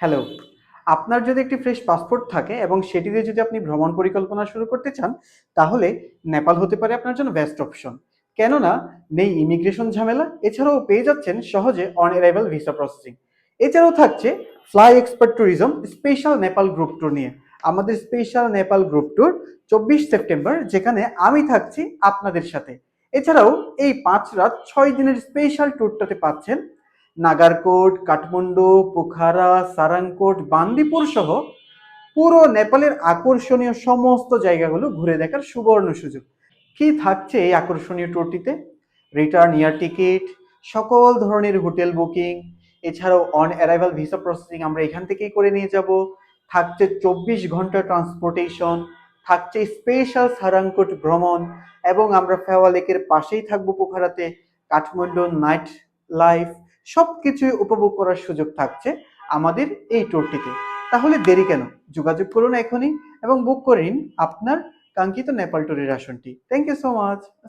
Hello. আপনার যদি একটি ফ্রেশ পাসপোর্ট থাকে এবং সেটি দিয়ে যদি আপনি ভ্রমণ পরিকল্পনা শুরু করতে চান, তাহলে নেপাল হতে পারে আপনার জন্য বেস্ট অপশন। কেননা নেই ইমিগ্রেশন ঝামেলা, এছাড়াও পেয়ে যাচ্ছেন সহজে অন অ্যারাইভাল ভিসা প্রসেসিং। এছাড়াও থাকছে fly expert tourism special Nepal group tour নিয়ে। আমাদের special Nepal group tour 24 September, যেখানে আমি থাকছি আপনাদের সাথে। এছাড়াও এই 5 রাত 6 দিনের স্পেশাল ট্যুরটাতে পাচ্ছেন নাগারকোট, কাঠমান্ডু, পোখারা, সারাংকোট, বান্দিপুর সহ পুরো নেপালের আকর্ষণীয় সমস্ত জায়গাগুলো ঘুরে দেখার সুবর্ণ সুযোগ। কি থাকছে এই আকর্ষণীয় ট্যুরটিতে? রিটার্ন এয়ার টিকিট, সকল ধরনের হোটেল বুকিং, এছাড়াও অন অ্যারাইভাল ভিসা প্রসেসিং আমরা এখান থেকেই করে নিয়ে যাব। থাকছে 24 ঘন্টা ট্রান্সপোর্টেশন, থাকছে স্পেশাল সারাংকোট ভ্রমণ, এবং আমরা ফেওয়া লেকের পাশেই থাকবো পোখারাতে। কাঠমান্ডুর নাইট লাইফ সবকিছুই উপভোগ করার সুযোগ থাকছে আমাদের এই ট্যুরটিতে। তাহলে দেরি কেন? যোগাযোগ করুন এখনই এবং বুক করে নিন আপনার কাঙ্ক্ষিত নেপাল ট্যুরের আসনটি। Thank you so much.